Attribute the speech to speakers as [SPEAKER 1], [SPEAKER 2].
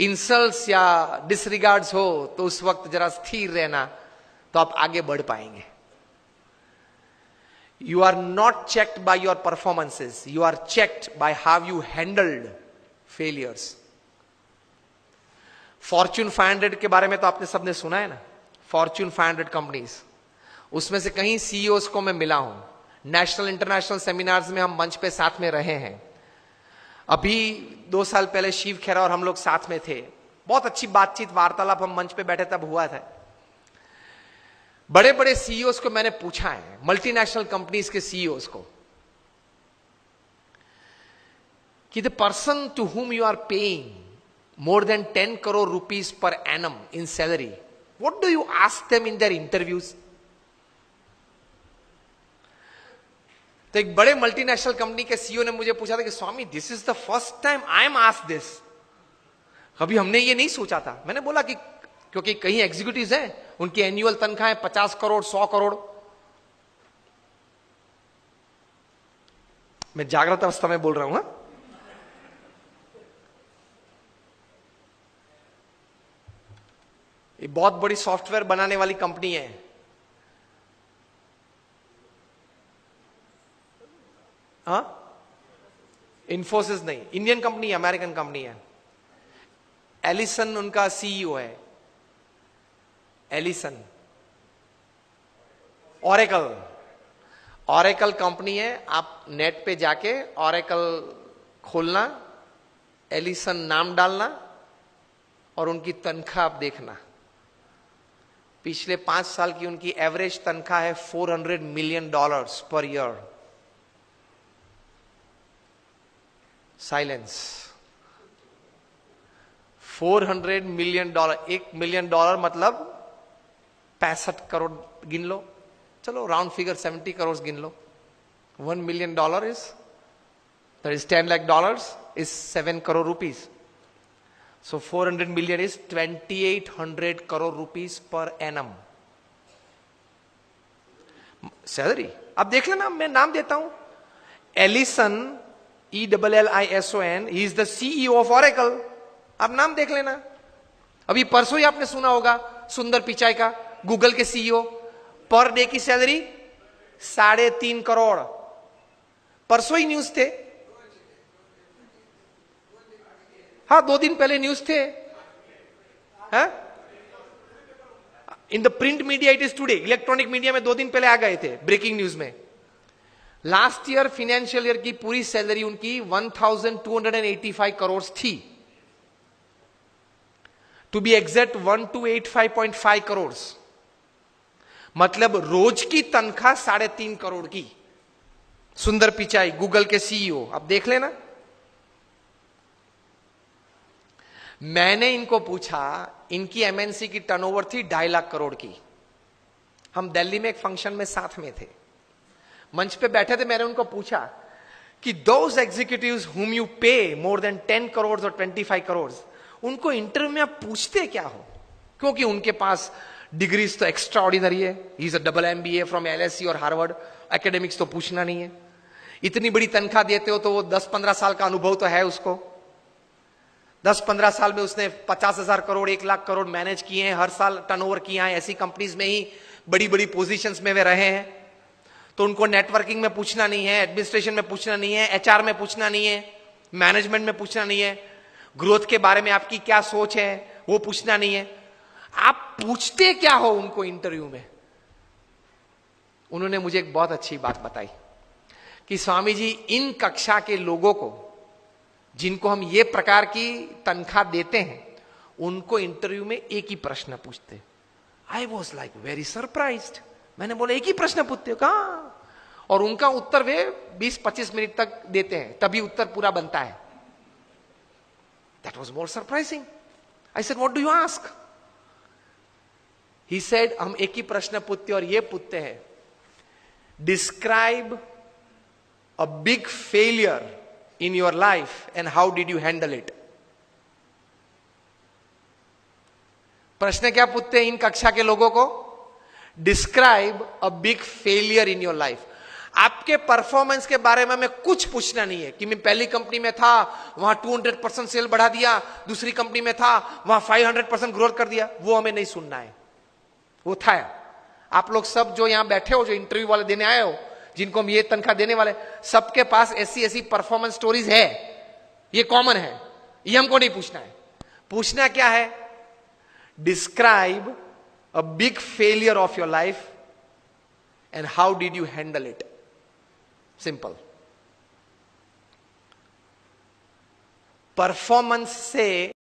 [SPEAKER 1] Insults या डिसरिगार्ड्स हो तो उस वक्त जरा स्थिर रहना, तो आप आगे बढ़ पाएंगे। You are not checked by your performances, you are checked by how you handled failures. Fortune 500 के बारे में तो आपने सबने सुना है ना, फॉर्च्यून 500 कंपनीज, उसमें से कहीं सीईओस को मैं मिला हूं, नेशनल इंटरनेशनल सेमिनार्स में हम मंच पे साथ में रहे हैं। अभी 2 साल पहले शिव खेरा और हम लोग साथ में थे, बहुत अच्छी बातचीत वार्तालाप हम मंच पे बैठे तब हुआ था। बड़े बड़े सीईओस को मैंने पूछा है, मल्टीनेशनल कंपनीज के सीईओस को, कि the person to whom you are paying more than 10 crore rupees per annum in salary, what do you ask them in their interviews? तो एक बड़े मल्टीनेशनल कंपनी के सीईओ ने मुझे पूछा था कि Swami, this is the first time I am asked this, कभी हमने ये नहीं सोचा था। मैंने बोला कि क्योंकि कई एग्जीक्यूटिव्स हैं, उनकी एनुअल तनख्वाह 50 करोड़ 100 करोड़। मैं जागृत अवस्था में बोल रहा हूं। ये बहुत बड़ी सॉफ्टवेयर बनाने वाली कंपनी है, हाँ, इन्फोसिस नहीं, इंडियन कंपनी है, अमेरिकन कंपनी है। एलिसन उनका सीईओ है, एलिसन। ऑरेकल कंपनी है, आप नेट पे जाके ऑरेकल खोलना, एलिसन नाम डालना और उनकी तनख्वाह आप देखना। पिछले 5 साल की उनकी एवरेज तनख्वाह है $400 million per year. Silence. $400 million, $1 million मतलब 65 करोड़ गिन लो, चलो राउंड फिगर 70 करोड़ गिन लो। $1 million is, that is $10 lakh, is 7 crore rupees. So 400 million is 2800 crore rupees per annum salary. अब देख लेना, मैं नाम देता हूं, Ellison, ELLISON, he is the CEO of Oracle. आप नाम देख लेना। अभी परसों ही आपने सुना होगा सुंदर पिचाई का, गूगल के सीईओ, पर डे की सैलरी 3.5 करोड़। परसों ही न्यूज थे, हाँ 2 दिन पहले न्यूज थे। In the print media it is today, electronic media में 2 दिन पहले आ गए थे ब्रेकिंग न्यूज में। लास्ट ईयर फाइनेंशियल ईयर की पूरी सैलरी उनकी 1285 करोड़ थी, टू बी एग्जैक्ट 1285.5 करोड़, मतलब रोज की तनख्वाह 3.5 करोड़ की। सुंदर पिचाई, गूगल के सीईओ, आप देख लेना। मैंने इनको पूछा, इनकी एमएनसी की टर्नओवर थी 2.5 लाख करोड़ की। हम दिल्ली में एक फंक्शन में साथ में थे, मंच पे बैठे थे। मैंने उनको पूछा कि दोज एग्जीक्यूटिव्स हुम यू पे मोर देन 10 करोड़ और 25 करोड़, उनको इंटरव्यू में आप पूछते क्या हो? क्योंकि उनके पास डिग्रीज तो एक्स्ट्रा ऑर्डिनरी है, he is a double MBA from LSE और हार्वर्ड, एकेडमिक्स तो पूछना नहीं है। इतनी बड़ी तनख्वाह देते हो तो वो 10-15 साल का अनुभव तो है उसको। 10-15 साल में उसने 50,000 करोड़ 1 लाख करोड़ मैनेज किए हैं, हर साल टर्नओवर किया है, ऐसी कंपनीज में ही बड़ी बड़ी पोजीशंस में वे रहे हैं। तो उनको नेटवर्किंग में पूछना नहीं है, एडमिनिस्ट्रेशन में पूछना नहीं है, HR में पूछना नहीं है, मैनेजमेंट में पूछना नहीं है, ग्रोथ के बारे में आपकी क्या सोच है वो पूछना नहीं है। आप पूछते क्या हो उनको इंटरव्यू में? उन्होंने मुझे एक बहुत अच्छी बात बताई कि स्वामी जी, इन कक्षा के लोगों को जिनको हम ये प्रकार की तनख्वाह देते हैं, उनको इंटरव्यू में एक ही प्रश्न पूछते। I was like very surprised. मैंने बोला एक ही प्रश्न पूछते हो? कहा। और उनका उत्तर वे 20-25 मिनट तक देते हैं, तभी उत्तर पूरा बनता है। That was more surprising. I said what do you ask? He said हम एक ही प्रश्न पूछते और ये पूछते हैं, describe a big failure in your life and how did you handle it? प्रश्न क्या पूछते हैं इन कक्षा के लोगों को? Describe a big failure in your life. आपके परफॉर्मेंस के बारे में हमें कुछ पूछना नहीं है कि मैं पहली कंपनी में था, वहां 200% सेल बढ़ा दिया, दूसरी कंपनी में था, वहां 500% ग्रोथ कर दिया। वो हमें नहीं सुनना है। वो था आप लोग सब जो यहां बैठे हो, जो इंटरव्यू वाले देने आए हो, जिनको हम ये तनख्वाह देने वाले, सबके पास ऐसी ऐसी परफॉर्मेंस स्टोरीज है। ये कॉमन है, ये हमको नहीं पूछना है। पूछना क्या है? Describe a big failure of your life and how did you handle it. Simple. Performance से